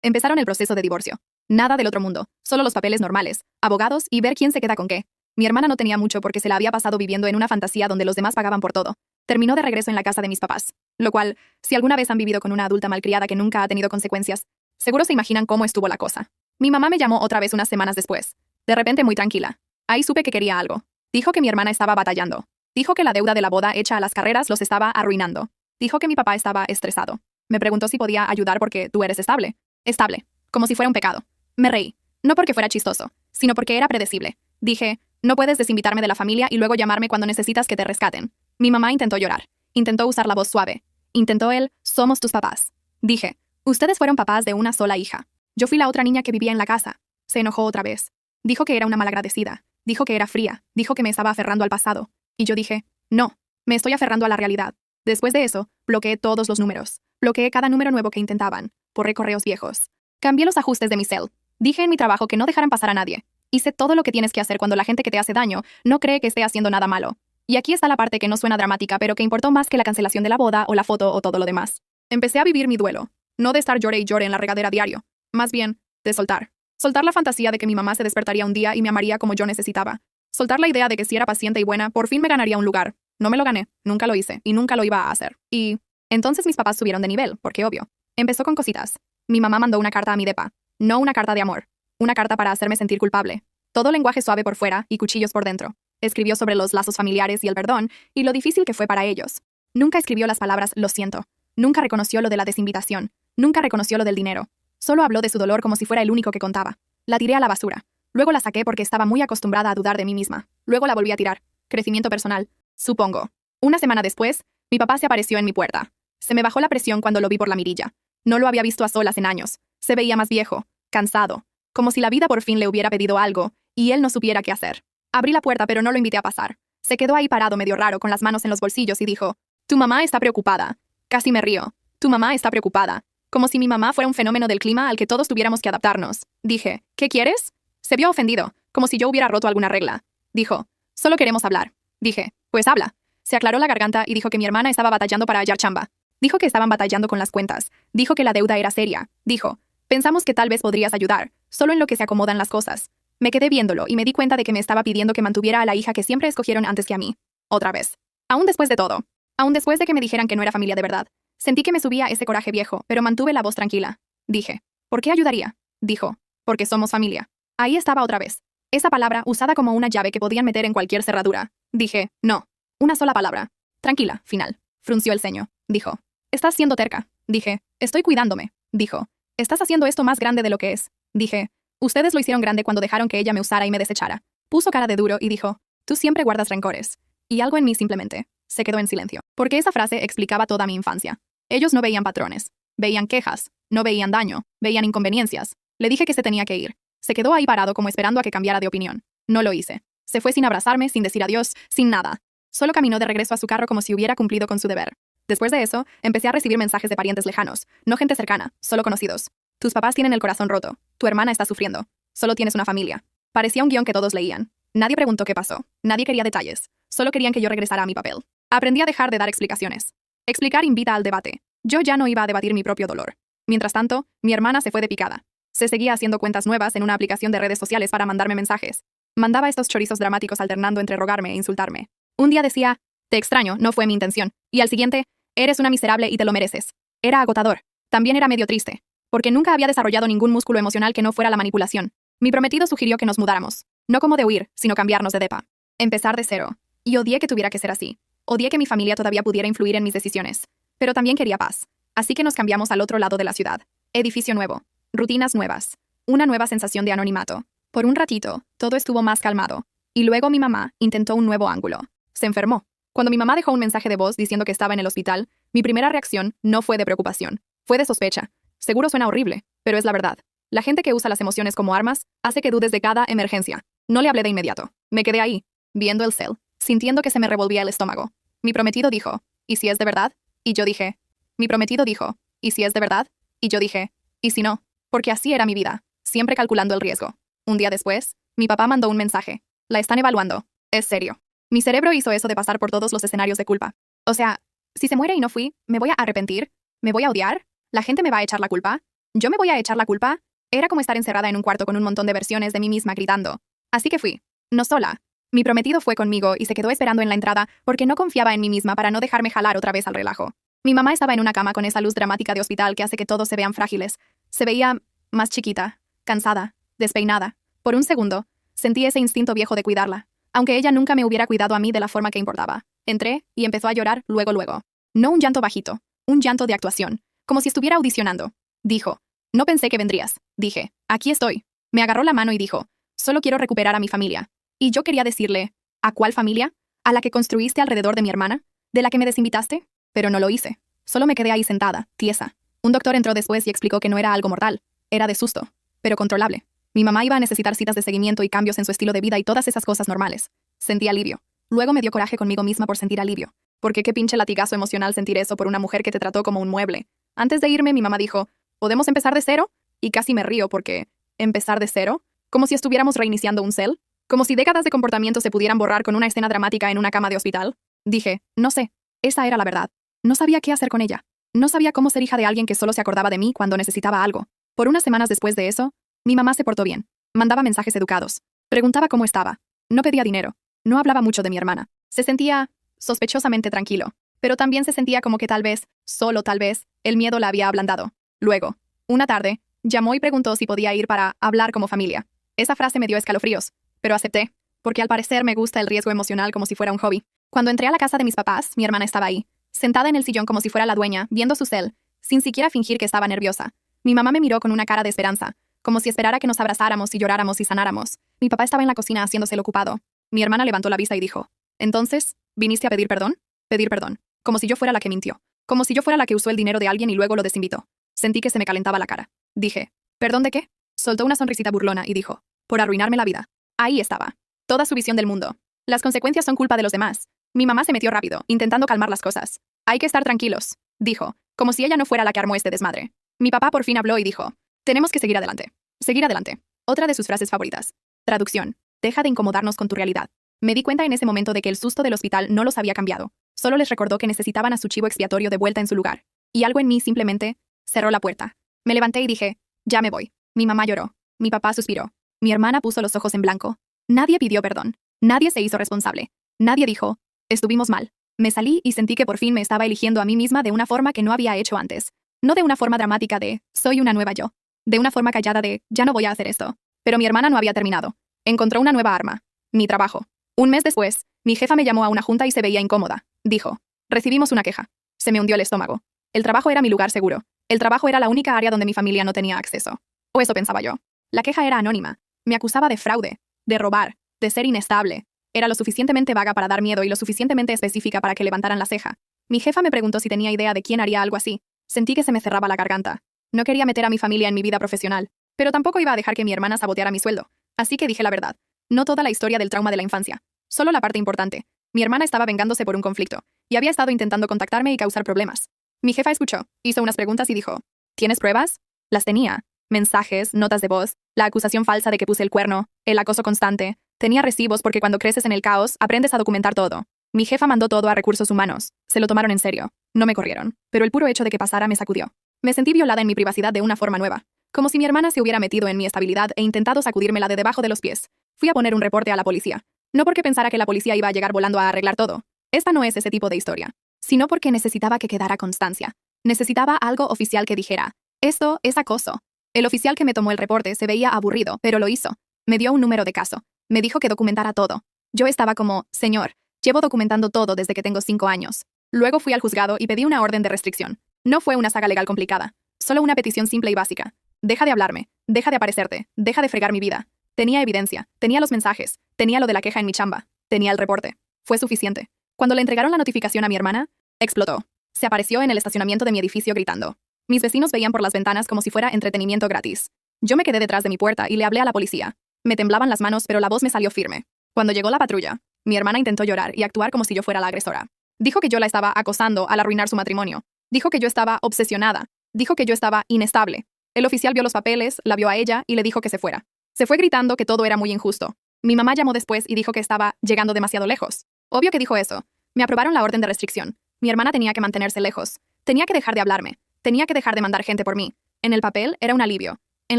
Empezaron el proceso de divorcio. Nada del otro mundo. Solo los papeles normales, abogados y ver quién se queda con qué. Mi hermana no tenía mucho porque se la había pasado viviendo en una fantasía donde los demás pagaban por todo. Terminó de regreso en la casa de mis papás. Lo cual, si alguna vez han vivido con una adulta malcriada que nunca ha tenido consecuencias, seguro se imaginan cómo estuvo la cosa. Mi mamá me llamó otra vez unas semanas después. De repente muy tranquila. Ahí supe que quería algo. Dijo que mi hermana estaba batallando. Dijo que la deuda de la boda hecha a las carreras los estaba arruinando. Dijo que mi papá estaba estresado. Me preguntó si podía ayudar porque tú eres estable. Estable. Como si fuera un pecado. Me reí. No porque fuera chistoso, sino porque era predecible. Dije, no puedes desinvitarme de la familia y luego llamarme cuando necesitas que te rescaten. Mi mamá intentó llorar. Intentó usar la voz suave. Intentó el, somos tus papás. Dije, ustedes fueron papás de una sola hija. Yo fui la otra niña que vivía en la casa. Se enojó otra vez. Dijo que era una malagradecida. Dijo que era fría. Dijo que me estaba aferrando al pasado. Y yo dije, no, me estoy aferrando a la realidad. Después de eso, bloqueé todos los números. Bloqueé cada número nuevo que intentaban. Borré correos viejos. Cambié los ajustes de mi cel. Dije en mi trabajo que no dejaran pasar a nadie. Hice todo lo que tienes que hacer cuando la gente que te hace daño no cree que esté haciendo nada malo. Y aquí está la parte que no suena dramática, pero que importó más que la cancelación de la boda o la foto o todo lo demás. Empecé a vivir mi duelo. No de estar llore y llore en la regadera diario. Más bien, de soltar. Soltar la fantasía de que mi mamá se despertaría un día y me amaría como yo necesitaba. Soltar la idea de que si era paciente y buena, por fin me ganaría un lugar. No me lo gané, nunca lo hice y nunca lo iba a hacer. Y entonces mis papás subieron de nivel, porque obvio. Empezó con cositas. Mi mamá mandó una carta a mi depa. No una carta de amor. Una carta para hacerme sentir culpable. Todo lenguaje suave por fuera y cuchillos por dentro. Escribió sobre los lazos familiares y el perdón y lo difícil que fue para ellos. Nunca escribió las palabras lo siento. Nunca reconoció lo de la desinvitación. Nunca reconoció lo del dinero. Solo habló de su dolor como si fuera el único que contaba. La tiré a la basura. Luego la saqué porque estaba muy acostumbrada a dudar de mí misma. Luego la volví a tirar. Crecimiento personal. Supongo. Una semana después, mi papá se apareció en mi puerta. Se me bajó la presión cuando lo vi por la mirilla. No lo había visto a solas en años. Se veía más viejo, cansado, como si la vida por fin le hubiera pedido algo, y él no supiera qué hacer. Abrí la puerta pero no lo invité a pasar. Se quedó ahí parado medio raro con las manos en los bolsillos y dijo, tu mamá está preocupada. Casi me río. Tu mamá está preocupada. Como si mi mamá fuera un fenómeno del clima al que todos tuviéramos que adaptarnos. Dije, ¿qué quieres? Se vio ofendido, como si yo hubiera roto alguna regla. Dijo, solo queremos hablar. Dije, pues habla. Se aclaró la garganta y dijo que mi hermana estaba batallando para hallar chamba. Dijo que estaban batallando con las cuentas. Dijo que la deuda era seria. Dijo, pensamos que tal vez podrías ayudar, solo en lo que se acomodan las cosas. Me quedé viéndolo y me di cuenta de que me estaba pidiendo que mantuviera a la hija que siempre escogieron antes que a mí. Otra vez. Aún después de todo. Aún después de que me dijeran que no era familia de verdad. Sentí que me subía ese coraje viejo, pero mantuve la voz tranquila. Dije, ¿por qué ayudaría? Dijo, porque somos familia. Ahí estaba otra vez. Esa palabra usada como una llave que podían meter en cualquier cerradura. Dije, no. Una sola palabra. Tranquila, final. Frunció el ceño. Dijo, estás siendo terca. Dije, estoy cuidándome. Dijo, estás haciendo esto más grande de lo que es. Dije, ustedes lo hicieron grande cuando dejaron que ella me usara y me desechara. Puso cara de duro y dijo, tú siempre guardas rencores. Y algo en mí simplemente se quedó en silencio. Porque esa frase explicaba toda mi infancia. Ellos no veían patrones. Veían quejas, no veían daño, veían inconveniencias. Le dije que se tenía que ir. Se quedó ahí parado como esperando a que cambiara de opinión. No lo hice. Se fue sin abrazarme, sin decir adiós, sin nada. Solo caminó de regreso a su carro como si hubiera cumplido con su deber. Después de eso, empecé a recibir mensajes de parientes lejanos, no gente cercana, solo conocidos. Tus papás tienen el corazón roto. Tu hermana está sufriendo. Solo tienes una familia. Parecía un guión que todos leían. Nadie preguntó qué pasó. Nadie quería detalles. Solo querían que yo regresara a mi papel. Aprendí a dejar de dar explicaciones. Explicar invita al debate. Yo ya no iba a debatir mi propio dolor. Mientras tanto, mi hermana se fue de picada. Se seguía haciendo cuentas nuevas en una aplicación de redes sociales para mandarme mensajes. Mandaba estos chorizos dramáticos alternando entre rogarme e insultarme. Un día decía, te extraño, no fue mi intención. Y al siguiente, eres una miserable y te lo mereces. Era agotador. También era medio triste. Porque nunca había desarrollado ningún músculo emocional que no fuera la manipulación. Mi prometido sugirió que nos mudáramos. No como de huir, sino cambiarnos de depa. Empezar de cero. Y odié que tuviera que ser así. Odié que mi familia todavía pudiera influir en mis decisiones. Pero también quería paz. Así que nos cambiamos al otro lado de la ciudad. Edificio nuevo. Rutinas nuevas. Una nueva sensación de anonimato. Por un ratito, todo estuvo más calmado. Y luego mi mamá intentó un nuevo ángulo. Se enfermó. Cuando mi mamá dejó un mensaje de voz diciendo que estaba en el hospital, mi primera reacción no fue de preocupación. Fue de sospecha. Seguro suena horrible, pero es la verdad. La gente que usa las emociones como armas hace que dudes de cada emergencia. No le hablé de inmediato. Me quedé ahí, viendo el cel, sintiendo que se me revolvía el estómago. Mi prometido dijo, ¿y si es de verdad? Y yo dije, mi prometido dijo, ¿y si es de verdad? Y yo dije, ¿y si no? Porque así era mi vida, siempre calculando el riesgo. Un día después, mi papá mandó un mensaje. La están evaluando. Es serio. Mi cerebro hizo eso de pasar por todos los escenarios de culpa. O sea, si se muere y no fui, ¿me voy a arrepentir? ¿Me voy a odiar? ¿La gente me va a echar la culpa? ¿Yo me voy a echar la culpa? Era como estar encerrada en un cuarto con un montón de versiones de mí misma gritando. Así que fui. No sola. Mi prometido fue conmigo y se quedó esperando en la entrada porque no confiaba en mí misma para no dejarme jalar otra vez al relajo. Mi mamá estaba en una cama con esa luz dramática de hospital que hace que todos se vean frágiles. Se veía más chiquita, cansada, despeinada. Por un segundo, sentí ese instinto viejo de cuidarla, aunque ella nunca me hubiera cuidado a mí de la forma que importaba. Entré y empezó a llorar luego. No un llanto bajito, un llanto de actuación, como si estuviera audicionando. Dijo, no pensé que vendrías. Dije, aquí estoy. Me agarró la mano y dijo, solo quiero recuperar a mi familia. Y yo quería decirle, ¿a cuál familia? ¿A la que construiste alrededor de mi hermana? ¿De la que me desinvitaste? Pero no lo hice. Solo me quedé ahí sentada, tiesa. Un doctor entró después y explicó que no era algo mortal. Era de susto, pero controlable. Mi mamá iba a necesitar citas de seguimiento y cambios en su estilo de vida y todas esas cosas normales. Sentí alivio. Luego me dio coraje conmigo misma por sentir alivio. Porque qué pinche latigazo emocional sentir eso por una mujer que te trató como un mueble. Antes de irme, mi mamá dijo, ¿podemos empezar de cero? Y casi me río porque, ¿empezar de cero? Como si estuviéramos reiniciando un cel. Como si décadas de comportamiento se pudieran borrar con una escena dramática en una cama de hospital. Dije, no sé. Esa era la verdad. No sabía qué hacer con ella. No sabía cómo ser hija de alguien que solo se acordaba de mí cuando necesitaba algo. Por unas semanas después de eso, mi mamá se portó bien. Mandaba mensajes educados. Preguntaba cómo estaba. No pedía dinero. No hablaba mucho de mi hermana. Se sentía sospechosamente tranquilo. Pero también se sentía como que tal vez, solo tal vez, el miedo la había ablandado. Luego, una tarde, llamó y preguntó si podía ir para hablar como familia. Esa frase me dio escalofríos, pero acepté, porque al parecer me gusta el riesgo emocional como si fuera un hobby. Cuando entré a la casa de mis papás, mi hermana estaba ahí, sentada en el sillón como si fuera la dueña, viendo su cel, sin siquiera fingir que estaba nerviosa. Mi mamá me miró con una cara de esperanza, como si esperara que nos abrazáramos y lloráramos y sanáramos. Mi papá estaba en la cocina haciéndose el ocupado. Mi hermana levantó la vista y dijo, ¿entonces, viniste a pedir perdón? Pedir perdón. Como si yo fuera la que mintió. Como si yo fuera la que usó el dinero de alguien y luego lo desinvitó. Sentí que se me calentaba la cara. Dije, ¿perdón de qué? Soltó una sonrisita burlona y dijo, por arruinarme la vida. Ahí estaba. Toda su visión del mundo. Las consecuencias son culpa de los demás. Mi mamá se metió rápido, intentando calmar las cosas. Hay que estar tranquilos, dijo, como si ella no fuera la que armó este desmadre. Mi papá por fin habló y dijo, tenemos que seguir adelante. Seguir adelante. Otra de sus frases favoritas. Traducción. Deja de incomodarnos con tu realidad. Me di cuenta en ese momento de que el susto del hospital no los había cambiado. Solo les recordó que necesitaban a su chivo expiatorio de vuelta en su lugar. Y algo en mí simplemente cerró la puerta. Me levanté y dije, ya me voy. Mi mamá lloró. Mi papá suspiró. Mi hermana puso los ojos en blanco. Nadie pidió perdón. Nadie se hizo responsable. Nadie dijo, estuvimos mal. Me salí y sentí que por fin me estaba eligiendo a mí misma de una forma que no había hecho antes. No de una forma dramática de, soy una nueva yo. De una forma callada de, ya no voy a hacer esto. Pero mi hermana no había terminado. Encontró una nueva arma. Mi trabajo. Un mes después, mi jefa me llamó a una junta y se veía incómoda. Dijo, recibimos una queja. Se me hundió el estómago. El trabajo era mi lugar seguro. El trabajo era la única área donde mi familia no tenía acceso. O eso pensaba yo. La queja era anónima. Me acusaba de fraude, de robar, de ser inestable. Era lo suficientemente vaga para dar miedo y lo suficientemente específica para que levantaran la ceja. Mi jefa me preguntó si tenía idea de quién haría algo así. Sentí que se me cerraba la garganta. No quería meter a mi familia en mi vida profesional, pero tampoco iba a dejar que mi hermana saboteara mi sueldo. Así que dije la verdad. No toda la historia del trauma de la infancia. Solo la parte importante. Mi hermana estaba vengándose por un conflicto, y había estado intentando contactarme y causar problemas. Mi jefa escuchó, hizo unas preguntas y dijo, ¿tienes pruebas? Las tenía. Mensajes, notas de voz, la acusación falsa de que puse el cuerno, el acoso constante. Tenía recibos porque cuando creces en el caos, aprendes a documentar todo. Mi jefa mandó todo a recursos humanos. Se lo tomaron en serio. No me corrieron. Pero el puro hecho de que pasara me sacudió. Me sentí violada en mi privacidad de una forma nueva. Como si mi hermana se hubiera metido en mi estabilidad e intentado sacudírmela de debajo de los pies. Fui a poner un reporte a la policía. No porque pensara que la policía iba a llegar volando a arreglar todo. Esta no es ese tipo de historia. Sino porque necesitaba que quedara constancia. Necesitaba algo oficial que dijera, esto es acoso. El oficial que me tomó el reporte se veía aburrido, pero lo hizo. Me dio un número de caso. Me dijo que documentara todo. Yo estaba como, señor, llevo documentando todo desde que tengo 5 años. Luego fui al juzgado y pedí una orden de restricción. No fue una saga legal complicada. Solo una petición simple y básica. Deja de hablarme. Deja de aparecerte. Deja de fregar mi vida. Tenía evidencia. Tenía los mensajes. Tenía lo de la queja en mi chamba. Tenía el reporte. Fue suficiente. Cuando le entregaron la notificación a mi hermana, explotó. Se apareció en el estacionamiento de mi edificio gritando. Mis vecinos veían por las ventanas como si fuera entretenimiento gratis. Yo me quedé detrás de mi puerta y le hablé a la policía. Me temblaban las manos, pero la voz me salió firme. Cuando llegó la patrulla, mi hermana intentó llorar y actuar como si yo fuera la agresora. Dijo que yo la estaba acosando al arruinar su matrimonio. Dijo que yo estaba obsesionada. Dijo que yo estaba inestable. El oficial vio los papeles, la vio a ella y le dijo que se fuera. Se fue gritando que todo era muy injusto. Mi mamá llamó después y dijo que estaba llegando demasiado lejos. Obvio que dijo eso. Me aprobaron la orden de restricción. Mi hermana tenía que mantenerse lejos. Tenía que dejar de hablarme. Tenía que dejar de mandar gente por mí. En el papel era un alivio. En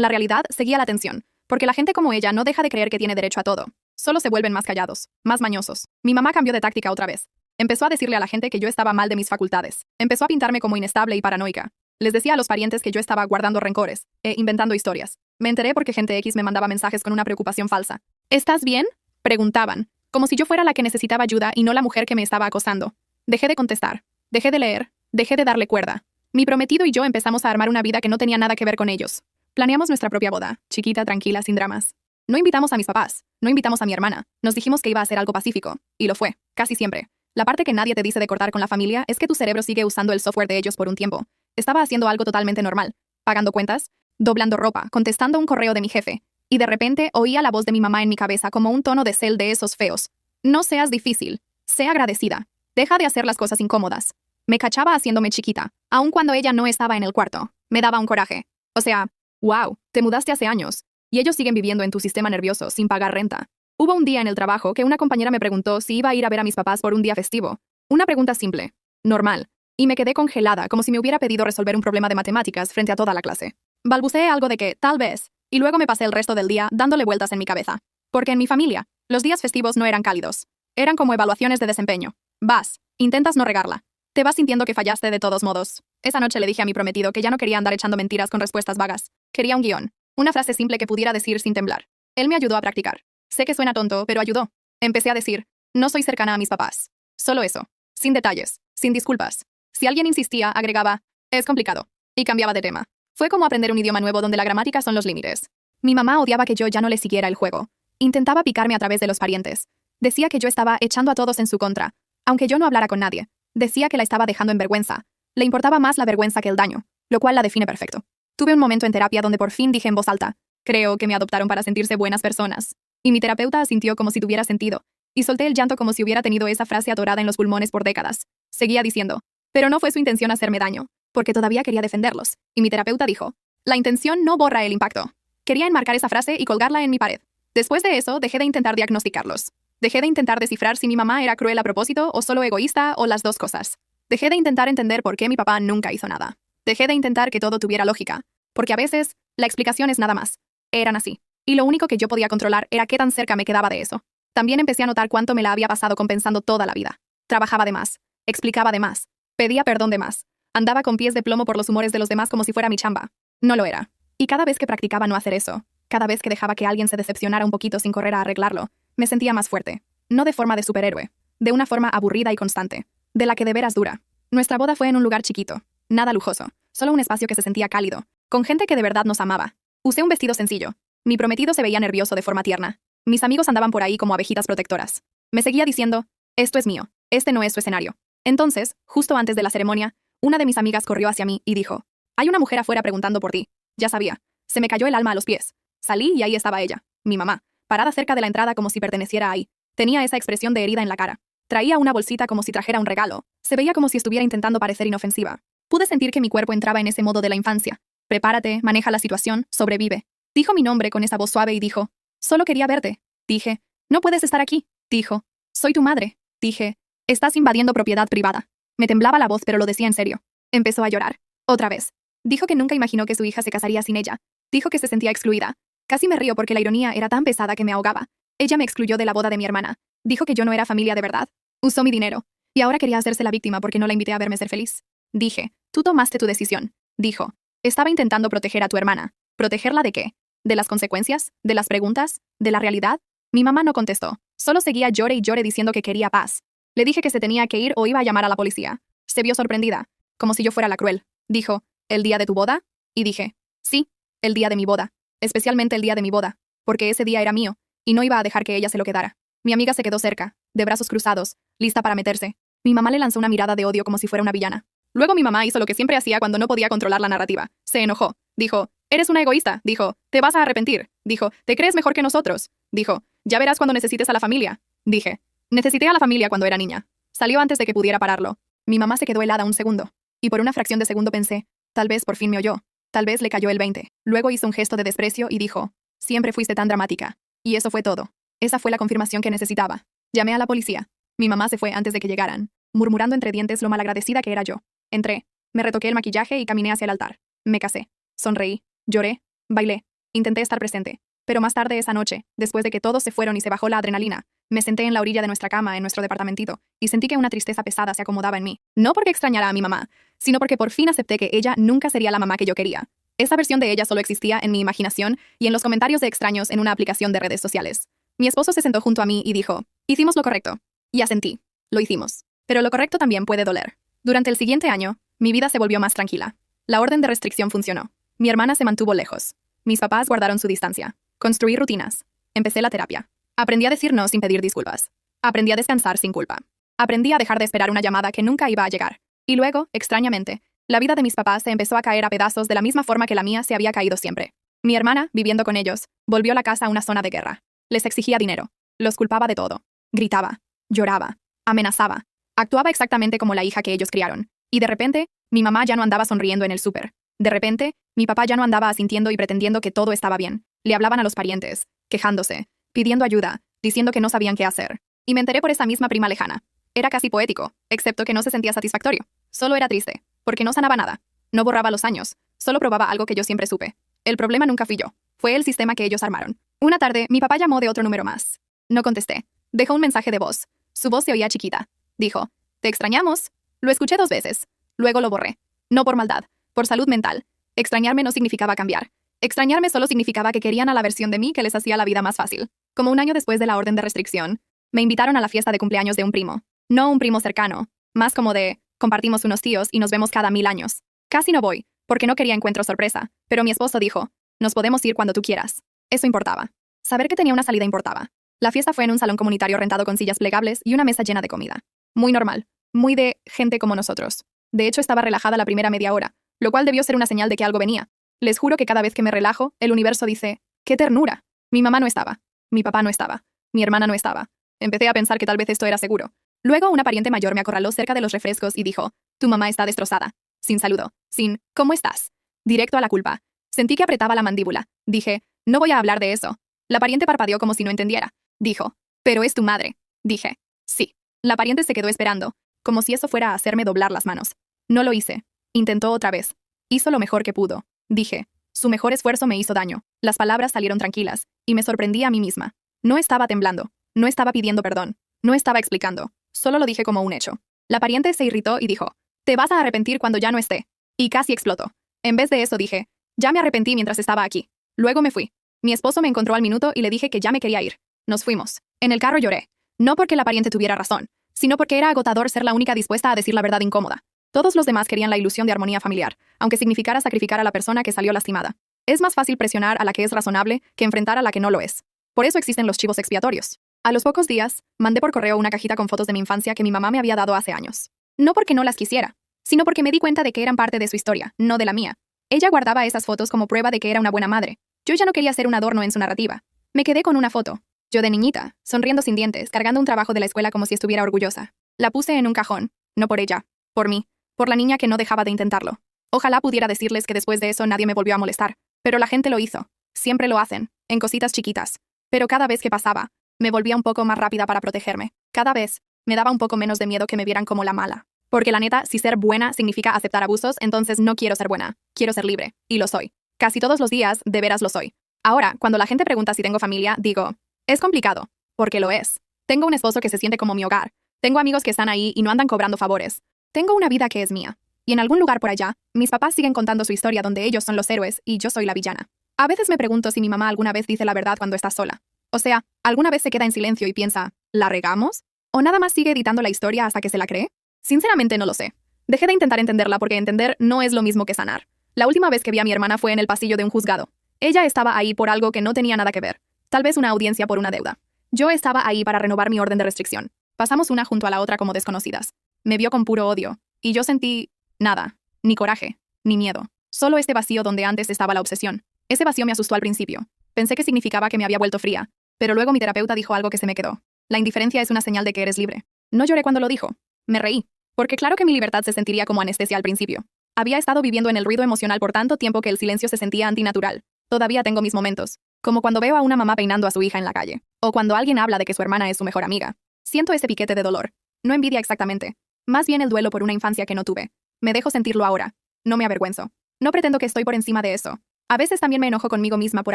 la realidad seguía la tensión. Porque la gente como ella no deja de creer que tiene derecho a todo. Solo se vuelven más callados, más mañosos. Mi mamá cambió de táctica otra vez. Empezó a decirle a la gente que yo estaba mal de mis facultades. Empezó a pintarme como inestable y paranoica. Les decía a los parientes que yo estaba guardando rencores e inventando historias. Me enteré porque gente X me mandaba mensajes con una preocupación falsa. ¿Estás bien? Preguntaban. Como si yo fuera la que necesitaba ayuda y no la mujer que me estaba acosando. Dejé de contestar. Dejé de leer. Dejé de darle cuerda. Mi prometido y yo empezamos a armar una vida que no tenía nada que ver con ellos. Planeamos nuestra propia boda, chiquita, tranquila, sin dramas. No invitamos a mis papás, no invitamos a mi hermana. Nos dijimos que iba a ser algo pacífico. Y lo fue, casi siempre. La parte que nadie te dice de cortar con la familia es que tu cerebro sigue usando el software de ellos por un tiempo. Estaba haciendo algo totalmente normal. Pagando cuentas, doblando ropa, contestando un correo de mi jefe. Y de repente oía la voz de mi mamá en mi cabeza como un tono de cel de esos feos. No seas difícil. Sé agradecida. Deja de hacer las cosas incómodas. Me cachaba haciéndome chiquita, aun cuando ella no estaba en el cuarto. Me daba un coraje. O sea, wow, te mudaste hace años. Y ellos siguen viviendo en tu sistema nervioso sin pagar renta. Hubo un día en el trabajo que una compañera me preguntó si iba a ir a ver a mis papás por un día festivo. Una pregunta simple. Normal. Y me quedé congelada como si me hubiera pedido resolver un problema de matemáticas frente a toda la clase. Balbuceé algo de que, tal vez, y luego me pasé el resto del día dándole vueltas en mi cabeza. Porque en mi familia, los días festivos no eran cálidos. Eran como evaluaciones de desempeño. Vas, intentas no regarla. Te vas sintiendo que fallaste de todos modos. Esa noche le dije a mi prometido que ya no quería andar echando mentiras con respuestas vagas. Quería un guión. Una frase simple que pudiera decir sin temblar. Él me ayudó a practicar. Sé que suena tonto, pero ayudó. Empecé a decir, no soy cercana a mis papás. Solo eso. Sin detalles. Sin disculpas. Si alguien insistía, agregaba, es complicado. Y cambiaba de tema. Fue como aprender un idioma nuevo donde la gramática son los límites. Mi mamá odiaba que yo ya no le siguiera el juego. Intentaba picarme a través de los parientes. Decía que yo estaba echando a todos en su contra, aunque yo no hablara con nadie. Decía que la estaba dejando en vergüenza. Le importaba más la vergüenza que el daño, lo cual la define perfecto. Tuve un momento en terapia donde por fin dije en voz alta, creo que me adoptaron para sentirse buenas personas. Y mi terapeuta asintió como si tuviera sentido. Y solté el llanto como si hubiera tenido esa frase atorada en los pulmones por décadas. Seguía diciendo, pero no fue su intención hacerme daño, porque todavía quería defenderlos. Y mi terapeuta dijo, la intención no borra el impacto. Quería enmarcar esa frase y colgarla en mi pared. Después de eso, dejé de intentar diagnosticarlos. Dejé de intentar descifrar si mi mamá era cruel a propósito o solo egoísta o las dos cosas. Dejé de intentar entender por qué mi papá nunca hizo nada. Dejé de intentar que todo tuviera lógica, porque a veces la explicación es nada más. Eran así. Y lo único que yo podía controlar era qué tan cerca me quedaba de eso. También empecé a notar cuánto me la había pasado compensando toda la vida. Trabajaba de más. Explicaba de más. Pedía perdón de más. Andaba con pies de plomo por los humores de los demás como si fuera mi chamba. No lo era. Y cada vez que practicaba no hacer eso, cada vez que dejaba que alguien se decepcionara un poquito sin correr a arreglarlo, me sentía más fuerte. No de forma de superhéroe. De una forma aburrida y constante. De la que de veras dura. Nuestra boda fue en un lugar chiquito. Nada lujoso. Solo un espacio que se sentía cálido. Con gente que de verdad nos amaba. Usé un vestido sencillo. Mi prometido se veía nervioso de forma tierna. Mis amigos andaban por ahí como abejitas protectoras. Me seguía diciendo, esto es mío. Este no es su escenario. Entonces, justo antes de la ceremonia, Una de mis amigas corrió hacia mí y dijo, hay una mujer afuera preguntando por ti. Ya sabía. Se me cayó el alma a los pies. Salí y ahí estaba ella, mi mamá, parada cerca de la entrada como si perteneciera ahí. Tenía esa expresión de herida en la cara. Traía una bolsita como si trajera un regalo. Se veía como si estuviera intentando parecer inofensiva. Pude sentir que mi cuerpo entraba en ese modo de la infancia. Prepárate, maneja la situación, sobrevive. Dijo mi nombre con esa voz suave y dijo, solo quería verte. Dije, no puedes estar aquí. Dijo, soy tu madre. Dije, estás invadiendo propiedad privada. Me temblaba la voz, pero lo decía en serio. Empezó a llorar. Otra vez. Dijo que nunca imaginó que su hija se casaría sin ella. Dijo que se sentía excluida. Casi me río porque la ironía era tan pesada que me ahogaba. Ella me excluyó de la boda de mi hermana. Dijo que yo no era familia de verdad. Usó mi dinero. Y ahora quería hacerse la víctima porque no la invité a verme ser feliz. Dije, tú tomaste tu decisión. Dijo, estaba intentando proteger a tu hermana. ¿Protegerla de qué? ¿De las consecuencias? ¿De las preguntas? ¿De la realidad? Mi mamá no contestó. Solo seguía llore y llore diciendo que quería paz. Le dije que se tenía que ir o iba a llamar a la policía. Se vio sorprendida, como si yo fuera la cruel. Dijo, ¿el día de tu boda? Y dije, sí, el día de mi boda. Especialmente el día de mi boda, porque ese día era mío, y no iba a dejar que ella se lo quedara. Mi amiga se quedó cerca, de brazos cruzados, lista para meterse. Mi mamá le lanzó una mirada de odio como si fuera una villana. Luego mi mamá hizo lo que siempre hacía cuando no podía controlar la narrativa. Se enojó. Dijo, eres una egoísta. Dijo, te vas a arrepentir. Dijo, te crees mejor que nosotros. Dijo, ya verás cuando necesites a la familia. Dije, necesité a la familia cuando era niña. Salió antes de que pudiera pararlo. Mi mamá se quedó helada un segundo. Y por una fracción de segundo pensé, tal vez por fin me oyó. Tal vez le cayó el 20. Luego hizo un gesto de desprecio y dijo, siempre fuiste tan dramática. Y eso fue todo. Esa fue la confirmación que necesitaba. Llamé a la policía. Mi mamá se fue antes de que llegaran, murmurando entre dientes lo malagradecida que era yo. Entré, me retoqué el maquillaje y caminé hacia el altar. Me casé. Sonreí, lloré, bailé. Intenté estar presente. Pero más tarde esa noche, después de que todos se fueron y se bajó la adrenalina, me senté en la orilla de nuestra cama en nuestro departamentito y sentí que una tristeza pesada se acomodaba en mí. No porque extrañara a mi mamá, sino porque por fin acepté que ella nunca sería la mamá que yo quería. Esa versión de ella solo existía en mi imaginación y en los comentarios de extraños en una aplicación de redes sociales. Mi esposo se sentó junto a mí y dijo, hicimos lo correcto. Y asentí. Lo hicimos. Pero lo correcto también puede doler. Durante el siguiente año, mi vida se volvió más tranquila. La orden de restricción funcionó. Mi hermana se mantuvo lejos. Mis papás guardaron su distancia. Construí rutinas. Empecé la terapia. Aprendí a decir no sin pedir disculpas. Aprendí a descansar sin culpa. Aprendí a dejar de esperar una llamada que nunca iba a llegar. Y luego, extrañamente, la vida de mis papás se empezó a caer a pedazos de la misma forma que la mía se había caído siempre. Mi hermana, viviendo con ellos, volvió la casa a una zona de guerra. Les exigía dinero. Los culpaba de todo. Gritaba. Lloraba. Amenazaba. Actuaba exactamente como la hija que ellos criaron. Y de repente, mi mamá ya no andaba sonriendo en el súper. De repente, mi papá ya no andaba asintiendo y pretendiendo que todo estaba bien. Le hablaban a los parientes, quejándose, pidiendo ayuda, diciendo que no sabían qué hacer. Y me enteré por esa misma prima lejana. Era casi poético, excepto que no se sentía satisfactorio. Solo era triste, porque no sanaba nada. No borraba los años, solo probaba algo que yo siempre supe. El problema nunca fui yo. Fue el sistema que ellos armaron. Una tarde, mi papá llamó de otro número más. No contesté. Dejó un mensaje de voz. Su voz se oía chiquita. Dijo, «Te extrañamos». Lo escuché 2 veces. Luego lo borré. No por maldad, por salud mental. Extrañarme no significaba cambiar. Extrañarme solo significaba que querían a la versión de mí que les hacía la vida más fácil. Como un año después de la orden de restricción, me invitaron a la fiesta de cumpleaños de un primo. No un primo cercano, más como de, compartimos unos tíos y nos vemos cada 1000 años. Casi no voy, porque no quería encuentro sorpresa, pero mi esposo dijo, nos podemos ir cuando tú quieras. Eso importaba. Saber que tenía una salida importaba. La fiesta fue en un salón comunitario rentado con sillas plegables y una mesa llena de comida. Muy normal. Muy de gente como nosotros. De hecho, estaba relajada la primera media hora, lo cual debió ser una señal de que algo venía. Les juro que cada vez que me relajo, el universo dice, ¡qué ternura! Mi mamá no estaba. Mi papá no estaba. Mi hermana no estaba. Empecé a pensar que tal vez esto era seguro. Luego una pariente mayor me acorraló cerca de los refrescos y dijo, tu mamá está destrozada. Sin saludo. Sin, ¿cómo estás? Directo a la culpa. Sentí que apretaba la mandíbula. Dije, no voy a hablar de eso. La pariente parpadeó como si no entendiera. Dijo, pero es tu madre. Dije, sí. La pariente se quedó esperando, como si eso fuera a hacerme doblar las manos. No lo hice. Intentó otra vez. Hizo lo mejor que pudo. Dije, su mejor esfuerzo me hizo daño. Las palabras salieron tranquilas, y me sorprendí a mí misma. No estaba temblando. No estaba pidiendo perdón. No estaba explicando. Solo lo dije como un hecho. La pariente se irritó y dijo, te vas a arrepentir cuando ya no esté. Y casi explotó. En vez de eso dije, ya me arrepentí mientras estaba aquí. Luego me fui. Mi esposo me encontró al minuto y le dije que ya me quería ir. Nos fuimos. En el carro lloré. No porque la pariente tuviera razón, sino porque era agotador ser la única dispuesta a decir la verdad incómoda. Todos los demás querían la ilusión de armonía familiar, aunque significara sacrificar a la persona que salió lastimada. Es más fácil presionar a la que es razonable que enfrentar a la que no lo es. Por eso existen los chivos expiatorios. A los pocos días, mandé por correo una cajita con fotos de mi infancia que mi mamá me había dado hace años. No porque no las quisiera, sino porque me di cuenta de que eran parte de su historia, no de la mía. Ella guardaba esas fotos como prueba de que era una buena madre. Yo ya no quería ser un adorno en su narrativa. Me quedé con una foto. Yo de niñita, sonriendo sin dientes, cargando un trabajo de la escuela como si estuviera orgullosa. La puse en un cajón, no por ella, por mí, por la niña que no dejaba de intentarlo. Ojalá pudiera decirles que después de eso nadie me volvió a molestar, pero la gente lo hizo. Siempre lo hacen, en cositas chiquitas. Pero cada vez que pasaba, me volvía un poco más rápida para protegerme. Cada vez, me daba un poco menos de miedo que me vieran como la mala. Porque la neta, si ser buena significa aceptar abusos, entonces no quiero ser buena, quiero ser libre, y lo soy. Casi todos los días, de veras lo soy. Ahora, cuando la gente pregunta si tengo familia, digo, es complicado, porque lo es. Tengo un esposo que se siente como mi hogar. Tengo amigos que están ahí y no andan cobrando favores. Tengo una vida que es mía. Y en algún lugar por allá, mis papás siguen contando su historia donde ellos son los héroes y yo soy la villana. A veces me pregunto si mi mamá alguna vez dice la verdad cuando está sola. O sea, ¿alguna vez se queda en silencio y piensa, ¿la regamos? ¿O nada más sigue editando la historia hasta que se la cree? Sinceramente no lo sé. Dejé de intentar entenderla porque entender no es lo mismo que sanar. La última vez que vi a mi hermana fue en el pasillo de un juzgado. Ella estaba ahí por algo que no tenía nada que ver. Tal vez una audiencia por una deuda. Yo estaba ahí para renovar mi orden de restricción. Pasamos una junto a la otra como desconocidas. Me vio con puro odio. Y yo sentí nada. Ni coraje. Ni miedo. Solo este vacío donde antes estaba la obsesión. Ese vacío me asustó al principio. Pensé que significaba que me había vuelto fría. Pero luego mi terapeuta dijo algo que se me quedó. La indiferencia es una señal de que eres libre. No lloré cuando lo dijo. Me reí. Porque claro que mi libertad se sentiría como anestesia al principio. Había estado viviendo en el ruido emocional por tanto tiempo que el silencio se sentía antinatural. Todavía tengo mis momentos. Como cuando veo a una mamá peinando a su hija en la calle. O cuando alguien habla de que su hermana es su mejor amiga. Siento ese piquete de dolor. No envidia exactamente. Más bien el duelo por una infancia que no tuve. Me dejo sentirlo ahora. No me avergüenzo. No pretendo que estoy por encima de eso. A veces también me enojo conmigo misma por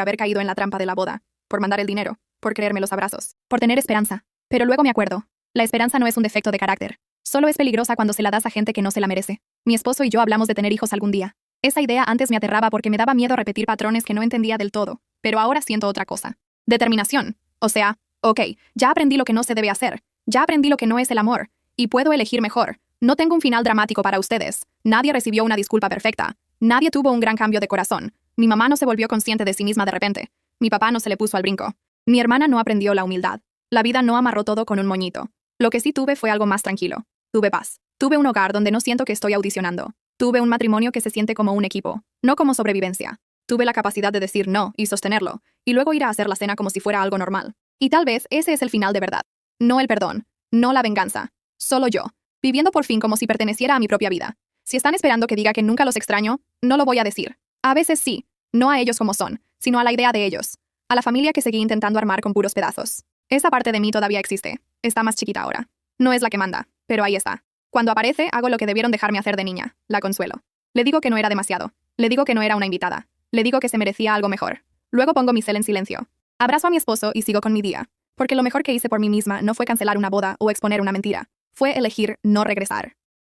haber caído en la trampa de la boda. Por mandar el dinero. Por creerme los abrazos. Por tener esperanza. Pero luego me acuerdo. La esperanza no es un defecto de carácter. Solo es peligrosa cuando se la das a gente que no se la merece. Mi esposo y yo hablamos de tener hijos algún día. Esa idea antes me aterraba porque me daba miedo repetir patrones que no entendía del todo. Pero ahora siento otra cosa. Determinación. O sea, ok, ya aprendí lo que no se debe hacer. Ya aprendí lo que no es el amor. Y puedo elegir mejor. No tengo un final dramático para ustedes. Nadie recibió una disculpa perfecta. Nadie tuvo un gran cambio de corazón. Mi mamá no se volvió consciente de sí misma de repente. Mi papá no se le puso al brinco. Mi hermana no aprendió la humildad. La vida no amarró todo con un moñito. Lo que sí tuve fue algo más tranquilo. Tuve paz. Tuve un hogar donde no siento que estoy audicionando. Tuve un matrimonio que se siente como un equipo, no como sobrevivencia. Tuve la capacidad de decir no y sostenerlo, y luego ir a hacer la cena como si fuera algo normal. Y tal vez ese es el final de verdad. No el perdón, no la venganza. Solo yo, viviendo por fin como si perteneciera a mi propia vida. Si están esperando que diga que nunca los extraño, no lo voy a decir. A veces sí, no a ellos como son, sino a la idea de ellos. A la familia que seguí intentando armar con puros pedazos. Esa parte de mí todavía existe. Está más chiquita ahora. No es la que manda, pero ahí está. Cuando aparece, hago lo que debieron dejarme hacer de niña. La consuelo. Le digo que no era demasiado. Le digo que no era una invitada. Le digo que se merecía algo mejor. Luego pongo mi cel en silencio. Abrazo a mi esposo y sigo con mi día. Porque lo mejor que hice por mí misma no fue cancelar una boda o exponer una mentira. Fue elegir no regresar.